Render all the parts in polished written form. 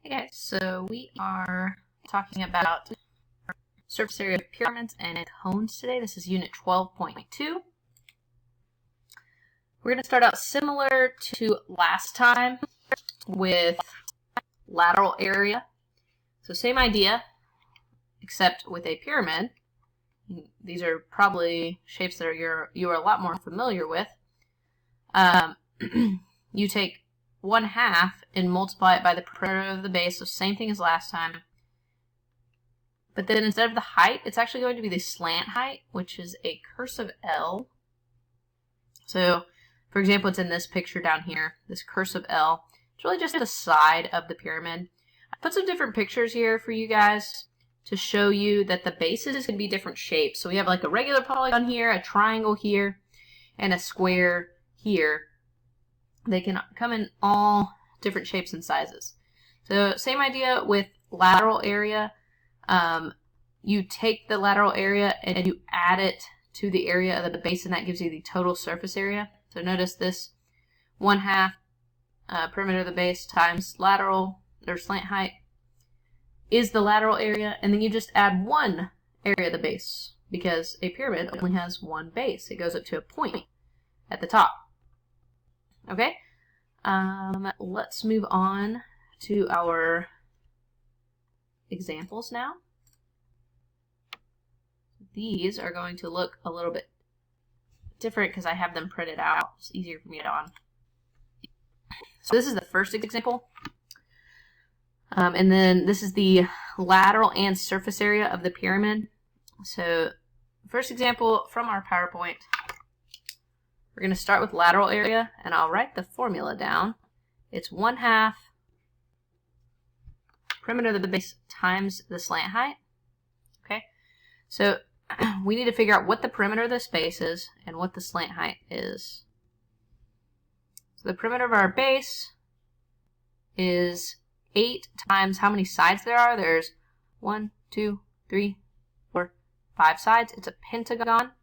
Hey guys, so we are talking about surface area of pyramids and cones today. This is unit 12.2. We're going to start out similar to last time with lateral area. So same idea, except with a pyramid. These are probably shapes that you are a lot more familiar with. You take 1/2 and multiply it by the perimeter of the base, so same thing as last time. But then instead of the height, it's actually going to be the slant height, which is a cursive L. So, for example, it's in this picture down here, this cursive L. It's really just the side of the pyramid. I put some different pictures here for you guys to show you that the bases can be different shapes. So we have like a regular polygon here, a triangle here, and a square here. They can come in all different shapes and sizes. So same idea with lateral area. You take the lateral area and you add it to the area of the base, and that gives you the total surface area. So notice this 1/2 perimeter of the base times lateral or slant height is the lateral area, and then you just add one area of the base because a pyramid only has one base. It goes up to a point at the top. Okay, let's move on to our examples now. These are going to look a little bit different because I have them printed out. It's easier for me to on. So this is the first example. And then this is the lateral and surface area of the pyramid. So first example from our PowerPoint. We're going to start with lateral area, and I'll write the formula down. It's 1/2 perimeter of the base times the slant height. Okay, so we need to figure out what the perimeter of this base is and what the slant height is. So the perimeter of our base is 8 times how many sides there are. There's 1, 2, 3, 4, 5 sides. It's a pentagon.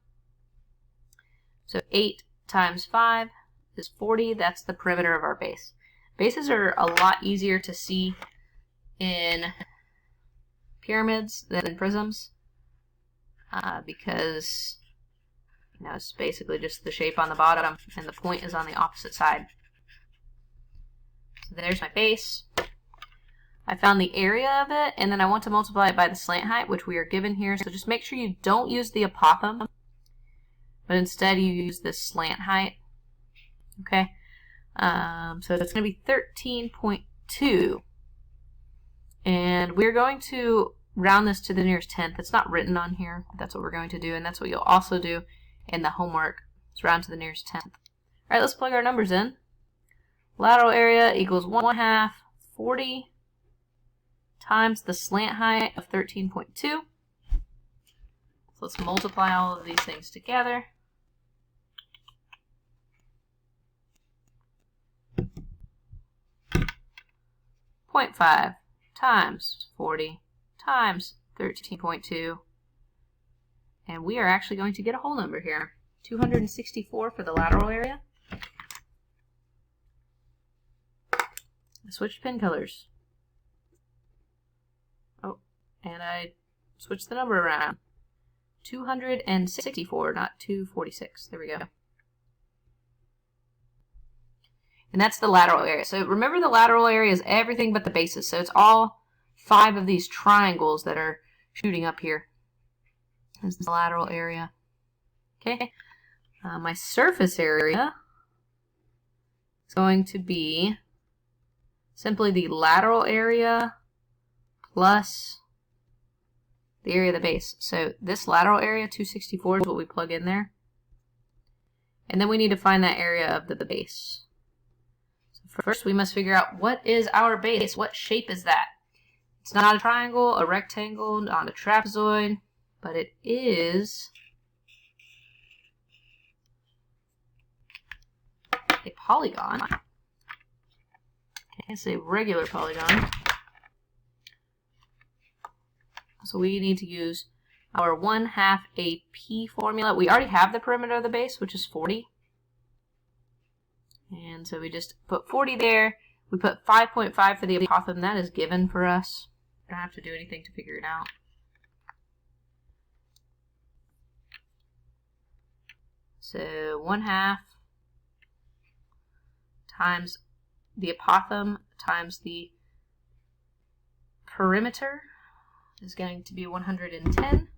So 8 times 5 is 40. That's the perimeter of our base. Bases are a lot easier to see in pyramids than in prisms because it's basically just the shape on the bottom and the point is on the opposite side. So there's my base. I found the area of it, and then I want to multiply it by the slant height, which we are given here. So just make sure you don't use the apothem, but instead you use the slant height. Okay, so it's going to be 13.2, and we're going to round this to the nearest tenth. It's not written on here, but that's what we're going to do, and that's what you'll also do in the homework. It's round to the nearest tenth. All right, let's plug our numbers in. Lateral area equals 1/2 40 times the slant height of 13.2. So let's multiply all of these things together. 0.5 times 40 times 13.2, and we are actually going to get a whole number here. 264 for the lateral area. I switched pen colors. Oh, and I switched the number around. 264, not 246. There we go. And that's the lateral area. So remember, the lateral area is everything but the bases. So it's all 5 of these triangles that are shooting up here. This is the lateral area. Okay. My surface area is going to be simply the lateral area plus the area of the base. So this lateral area, 264, is what we plug in there. And then we need to find that area of the base. So first we must figure out what is our base. What shape is that? It's not a triangle, a rectangle, not a trapezoid, but it is a polygon. Okay, it's a regular polygon. So we need to use our 1/2 AP formula. We already have the perimeter of the base, which is 40. And so we just put 40 there. We put 5.5 for the apothem. That is given for us. Don't have to do anything to figure it out. So 1/2 times the apothem times the perimeter is going to be 110.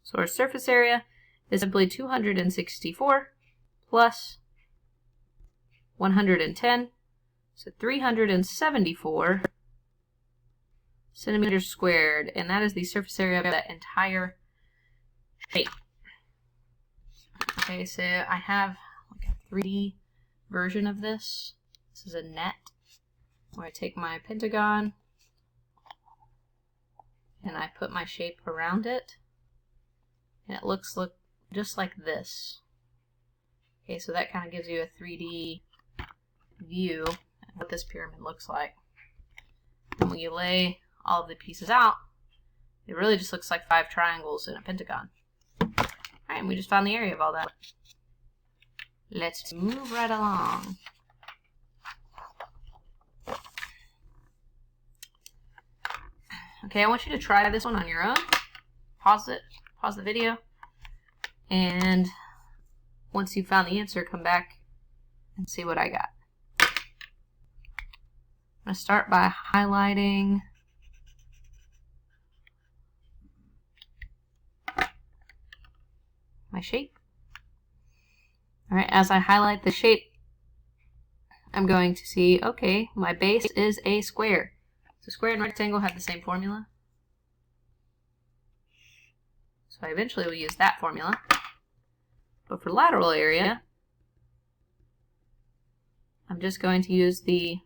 So our surface area is simply 264 plus 110, so 374 centimeters squared, and that is the surface area of that entire shape. Okay, so I have like a 3D version of this. This is a net where I take my pentagon and I put my shape around it, and it looks just like this. Okay, so that kind of gives you a 3D view of what this pyramid looks like. And when you lay all of the pieces out, it really just looks like 5 triangles in a pentagon. Alright, and we just found the area of all that. Let's move right along. Okay, I want you to try this one on your own. Pause the video, and once you've found the answer, come back and see what I got. I'm going to start by highlighting my shape. Alright, as I highlight the shape, I'm going to see, okay, my base is a square. So square and rectangle have the same formula. So I eventually will use that formula. But for lateral area, I'm just going to use the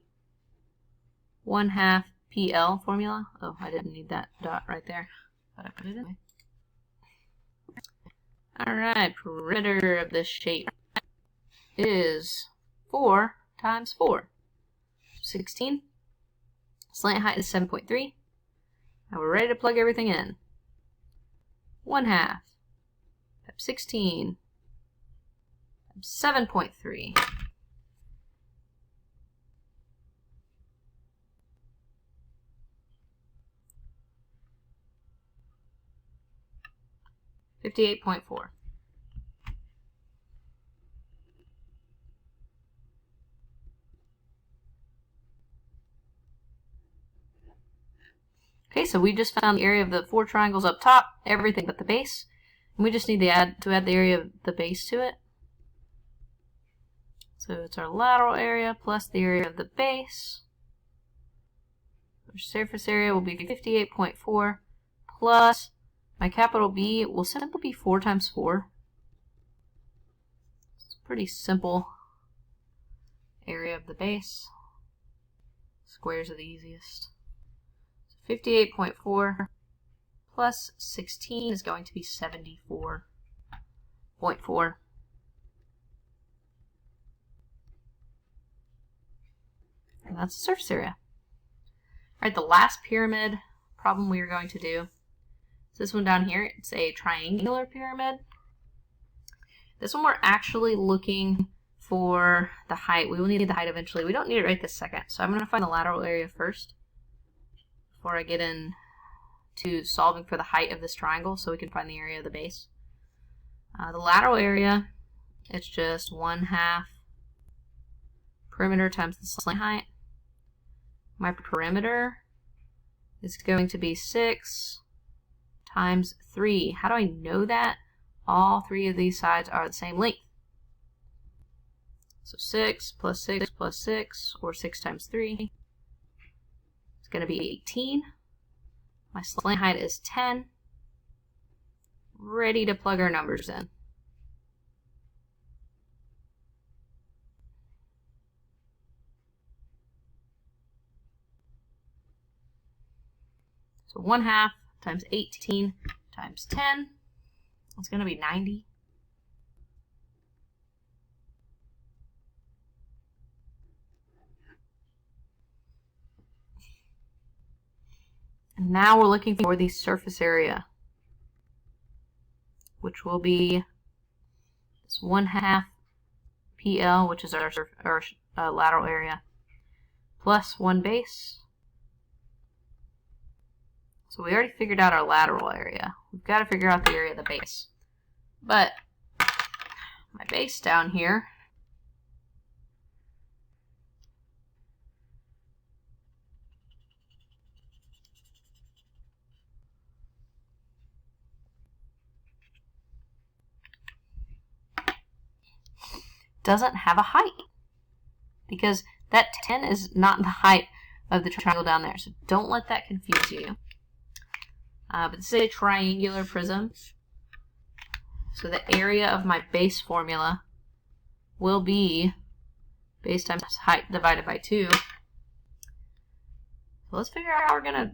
1/2 PL formula. Oh, I didn't need that dot right there, but I put it in. Alright, perimeter of this shape is 4 times 4. 16. Slant height is 7.3. Now we're ready to plug everything in. 1/2 times 16 times 7.3. $58.4. Okay, so we just found the area of the 4 triangles up top, everything but the base. And we just need to add the area of the base to it. So it's our lateral area plus the area of the base. Our surface area will be 58.4 plus my capital B will simply be 4 times 4. It's a pretty simple area of the base. Squares are the easiest. 58.4 plus 16 is going to be 74.4. And that's the surface area. Alright, the last pyramid problem we are going to do is this one down here. It's a triangular pyramid. This one we're actually looking for the height. We will need the height eventually. We don't need it right this second. So I'm going to find the lateral area first before I get in to solving for the height of this triangle so we can find the area of the base. The lateral area, it's just 1/2 perimeter times the slant height. My perimeter is going to be 6 times 3. How do I know that? All 3 of these sides are the same length. So 6 plus 6 plus 6, or 6 times 3, is going to be 18. My slant height is 10. Ready to plug our numbers in. So 1/2 times 18 times 10, it's going to be 90. And now we're looking for the surface area, which will be this 1/2 PL, which is our lateral area, plus 1 base. So we already figured out our lateral area. We've got to figure out the area of the base. But my base down here doesn't have a height, because that 10 is not the height of the triangle down there. So don't let that confuse you. But this is a triangular prism. So the area of my base formula will be base times height divided by 2. So let's figure out how we're going to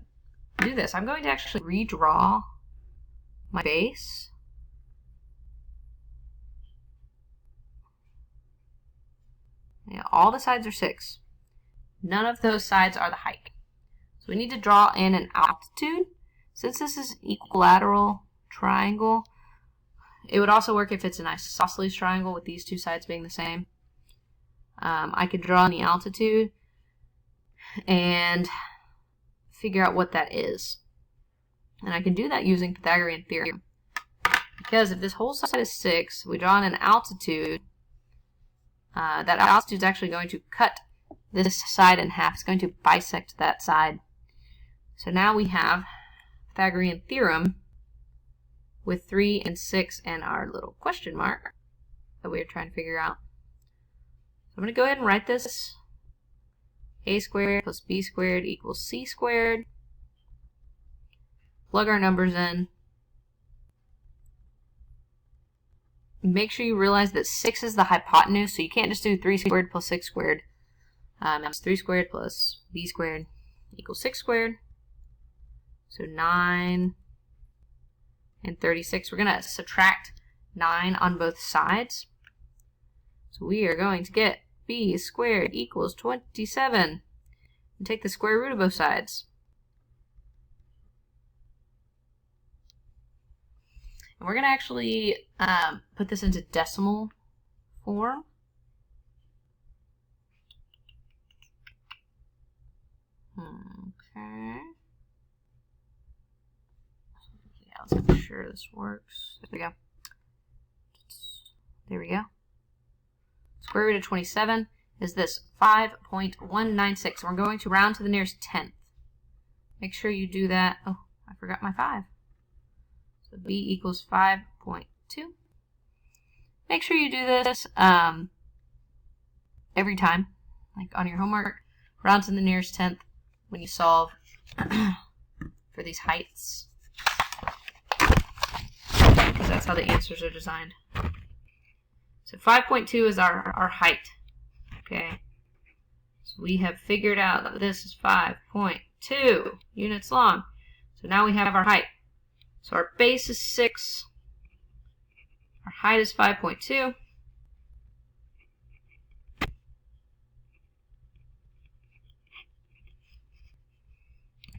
do this. I'm going to actually redraw my base. Yeah, all the sides are 6. None of those sides are the height. So we need to draw in an altitude. Since this is equilateral triangle, it would also work if it's an isosceles triangle with these two sides being the same. I could draw in the altitude and figure out what that is. And I can do that using Pythagorean theorem. Because if this whole side is 6, we draw in an altitude, that altitude is actually going to cut this side in half. It's going to bisect that side. So now we have Pythagorean theorem with 3 and 6 and our little question mark that we are trying to figure out. So I'm going to go ahead and write this. A squared plus B squared equals C squared. Plug our numbers in. Make sure you realize that 6 is the hypotenuse, so you can't just do 3 squared plus 6 squared. That's 3 squared plus B squared equals 6 squared. So 9 and 36. We're going to subtract 9 on both sides. So we are going to get B squared equals 27. And take the square root of both sides. And we're going to actually put this into decimal form. Okay. Yeah, let's make sure this works. There we go. There we go. Square root of 27 is this 5.196. We're going to round to the nearest tenth. Make sure you do that. Oh, I forgot my 5. So B equals 5.2. Make sure you do this every time, like on your homework. Round to the nearest tenth when you solve for these heights, because that's how the answers are designed. So 5.2 is our height. Okay. So we have figured out that this is 5.2 units long. So now we have our height. So our base is 6. Our height is 5.2.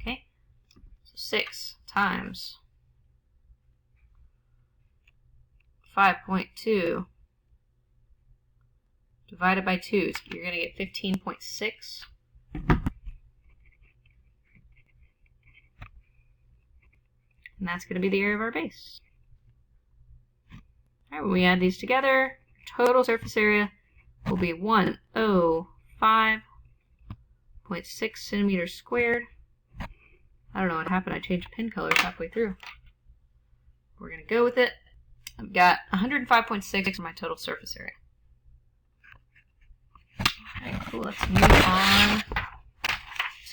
Okay. So 6 times 5.2 divided by 2. So you're going to get 15.6. And that's going to be the area of our base. All right, when we add these together, total surface area will be 105.6 centimeters squared. I don't know what happened. I changed pen colors halfway through. We're going to go with it. I've got 105.6 for my total surface area. All right, cool. Let's move on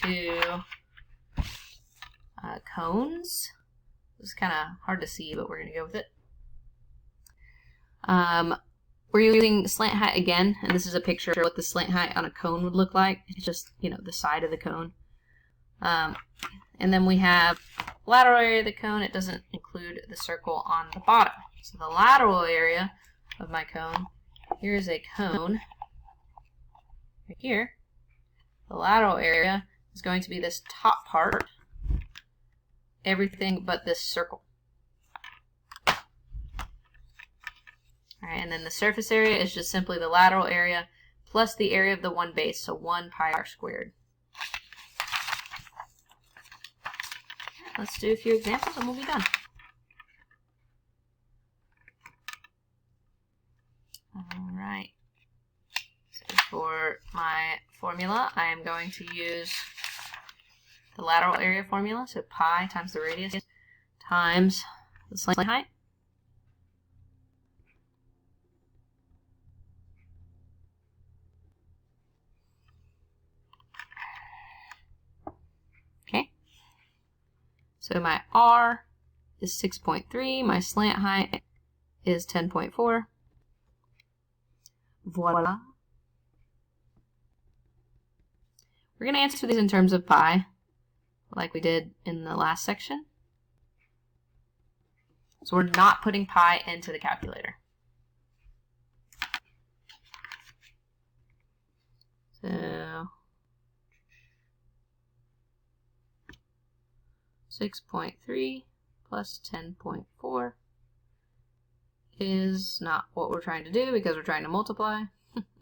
to cones. This is kind of hard to see, but we're going to go with it. We're using slant height again, and this is a picture of what the slant height on a cone would look like. It's just, the side of the cone. And then we have lateral area of the cone. It doesn't include the circle on the bottom. So the lateral area of my cone, here's a cone right here. The lateral area is going to be this top part. Everything but this circle. All Alright, and then the surface area is just simply the lateral area plus the area of the one base, so 1 pi r squared. Let's do a few examples and we'll be done. Alright, so for my formula, I am going to use the lateral area formula, so pi times the radius times the slant height. Okay, so my r is 6.3, my slant height is 10.4. Voila. We're going to answer these in terms of pi, like we did in the last section. So we're not putting pi into the calculator. So 6.3 plus 10.4 is not what we're trying to do because we're trying to multiply.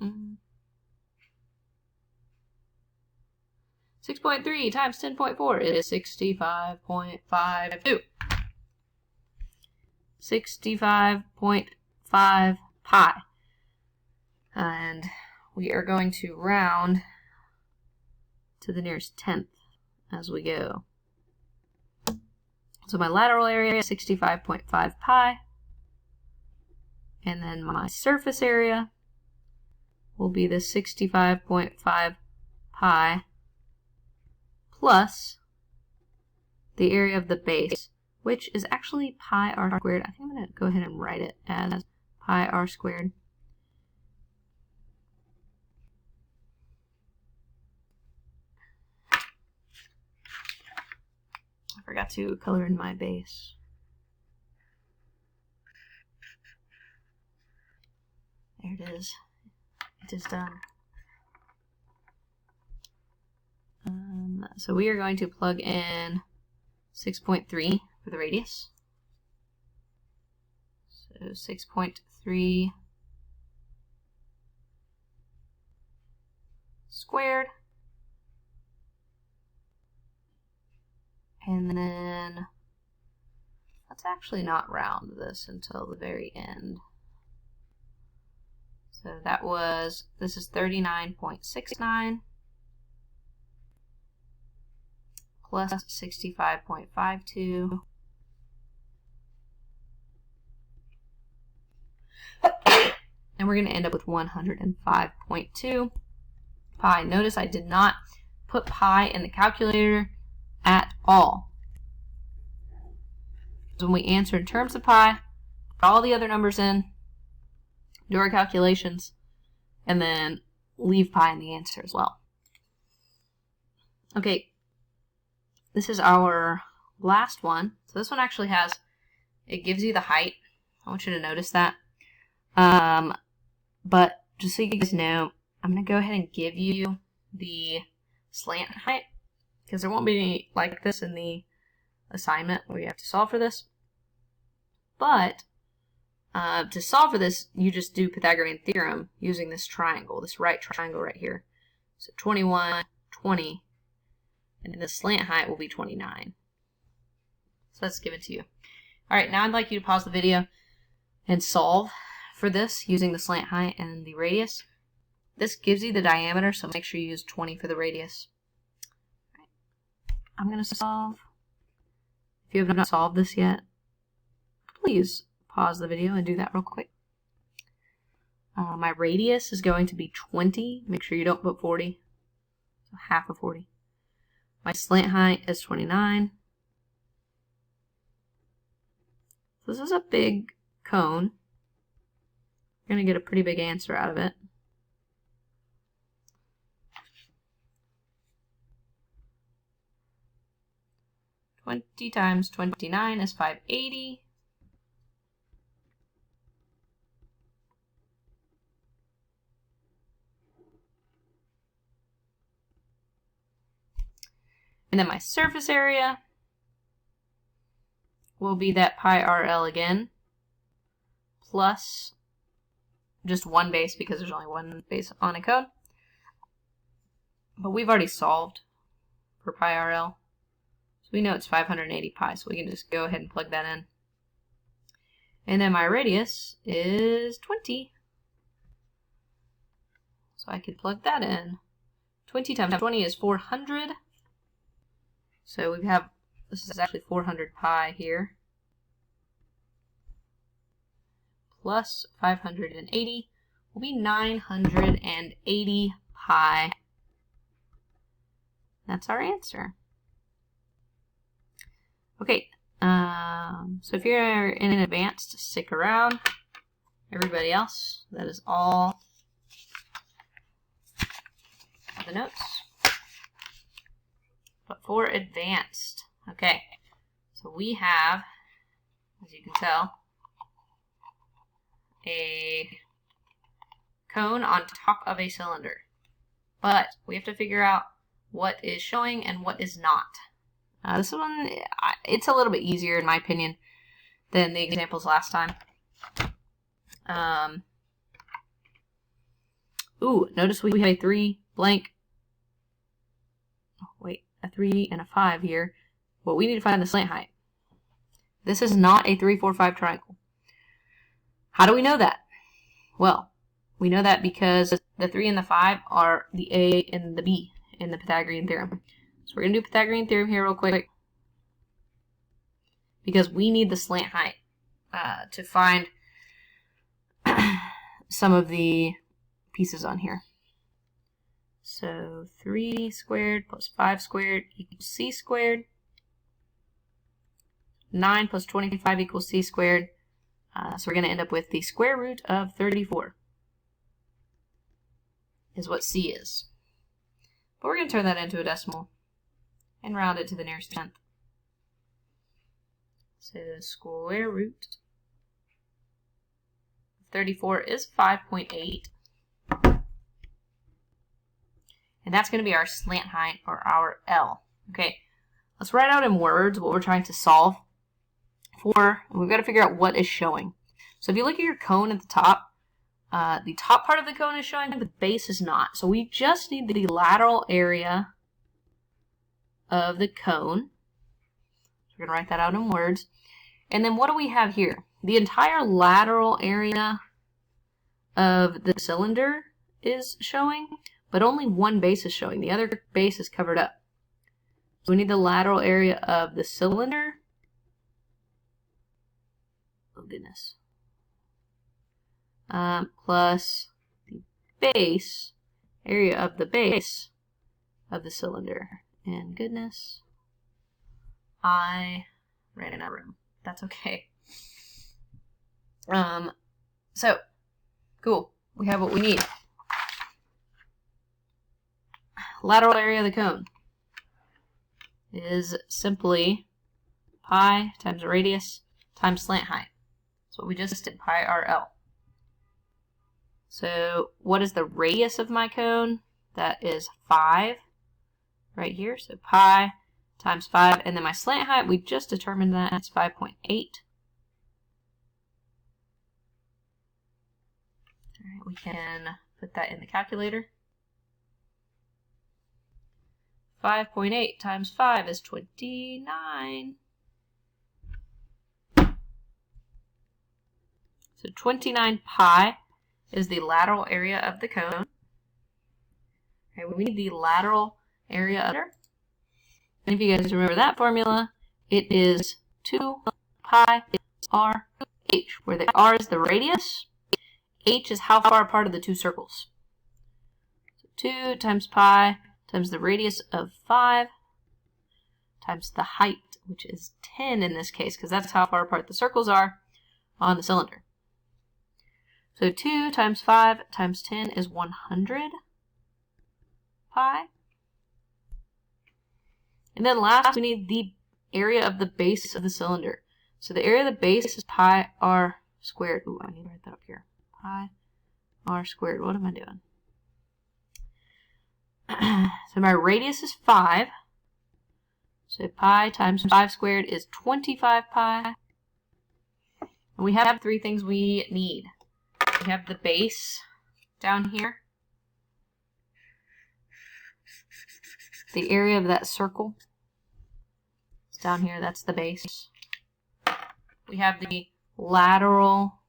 6.3 times 10.4 is 65.52. 65.5 pi. And we are going to round to the nearest tenth as we go. So my lateral area is 65.5 pi. And then my surface area will be the 65.5 pi plus the area of the base, which is actually pi r squared. I think I'm going to go ahead and write it as pi r squared. I forgot to color in my base. There it is. It is done. So we are going to plug in 6.3 for the radius. So 6.3 squared. And then let's actually not round this until the very end. So that was, this is 39.69 plus 65.52 and we're going to end up with 105.2 pi. Notice I did not put pi in the calculator at all. So when we answer in terms of pi, put all the other numbers in, do our calculations, and then leave pi in the answer as well. Okay, this is our last one. So this one actually has, it gives you the height. I want you to notice that. But just so you guys know, I'm going to go ahead and give you the slant height, because there won't be any like this in the assignment where you have to solve for this. But to solve for this, you just do Pythagorean theorem using this triangle, this right triangle right here. So 21, 20, and then the slant height will be 29. So that's given to you. All right, now I'd like you to pause the video and solve for this using the slant height and the radius. This gives you the diameter, so make sure you use 20 for the radius. All right. I'm going to solve. If you have not solved this yet, please pause the video and do that real quick. My radius is going to be 20. Make sure you don't put 40. So half of 40. My slant height is 29. So this is a big cone. You're going to get a pretty big answer out of it. $20 times 29 is 580. And then my surface area will be that pi RL again, plus just one base because there's only one base on a cone. But we've already solved for pi RL. So we know it's 580 pi, so we can just go ahead and plug that in. And then my radius is 20. So I could plug that in. 20 times 20 is 400. So we have, this is actually 400 pi here. Plus 580 will be 980 pi. That's our answer. Okay, so if you're in advanced, stick around. Everybody else, that is all the notes. But for advanced, okay, so we have, as you can tell, a cone on top of a cylinder. But we have to figure out what is showing and what is not. This one, it's a little bit easier in my opinion than the examples last time. Ooh, notice we have a 3 blank. Oh, wait, a 3 and a 5 here. Well, we need to find the slant height. This is not a 3, 4, 5 triangle. How do we know that? Well, we know that because the 3 and the 5 are the A and the B in the Pythagorean theorem. So we're going to do Pythagorean theorem here real quick because we need the slant height to find some of the pieces on here. So 3 squared plus 5 squared equals c squared. 9 plus 25 equals c squared. So we're going to end up with the square root of 34 is what c is. But we're going to turn that into a decimal and round it to the nearest tenth. So square root of 34 is 5.8. And that's going to be our slant height, or our L. Okay, let's write out in words what we're trying to solve for. And we've got to figure out what is showing. So if you look at your cone at the top part of the cone is showing, but the base is not. So we just need the lateral area of the cone. So we're going to write that out in words. And then what do we have here? The entire lateral area of the cylinder is showing, but only one base is showing. The other base is covered up. So we need the lateral area of the cylinder. Oh goodness. Plus the base area of the base of the cylinder. And goodness, I ran out of room. That's okay. So, cool. We have what we need. Lateral area of the cone is simply pi times radius times slant height. That's what we just did, pi RL. So, what is the radius of my cone? That is 5 right here. So, pi times 5. And then my slant height, we just determined that. It's 5.8. All right, we can put that in the calculator. 5.8 times 5 is 29. So 29 pi is the lateral area of the cone. Okay, we need the lateral area of it. And if you guys remember that formula, it is 2 pi r h, where the r is the radius, h is how far apart of the two circles. So 2 times pi times the radius of 5 times the height, which is 10 in this case, because that's how far apart the circles are on the cylinder. So 2 times 5 times 10 is 100 pi. And then last, we need the area of the base of the cylinder. So the area of the base is pi r squared. Ooh, I need to write that up here. Pi r squared. What am I doing? So my radius is 5. So pi times 5 squared is 25 pi. And we have 3 things we need. We have the base down here. The area of that circle is down here. That's the base. We have the lateral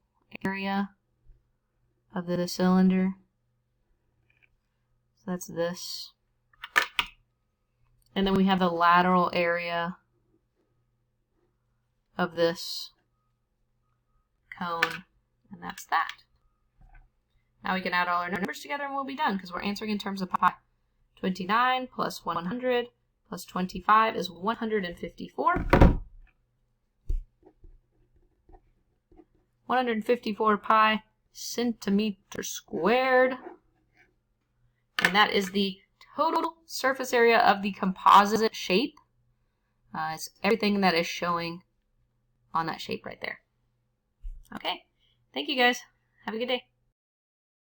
area of the cylinder. So that's this. And then we have the lateral area of this cone, and that's that. Now we can add all our numbers together and we'll be done because we're answering in terms of pi. 29 plus 100 plus 25 is 154. 154 pi centimeters squared. And that is the total surface area of the composite shape. It's everything that is showing on that shape right there. Okay, thank you guys. Have a good day.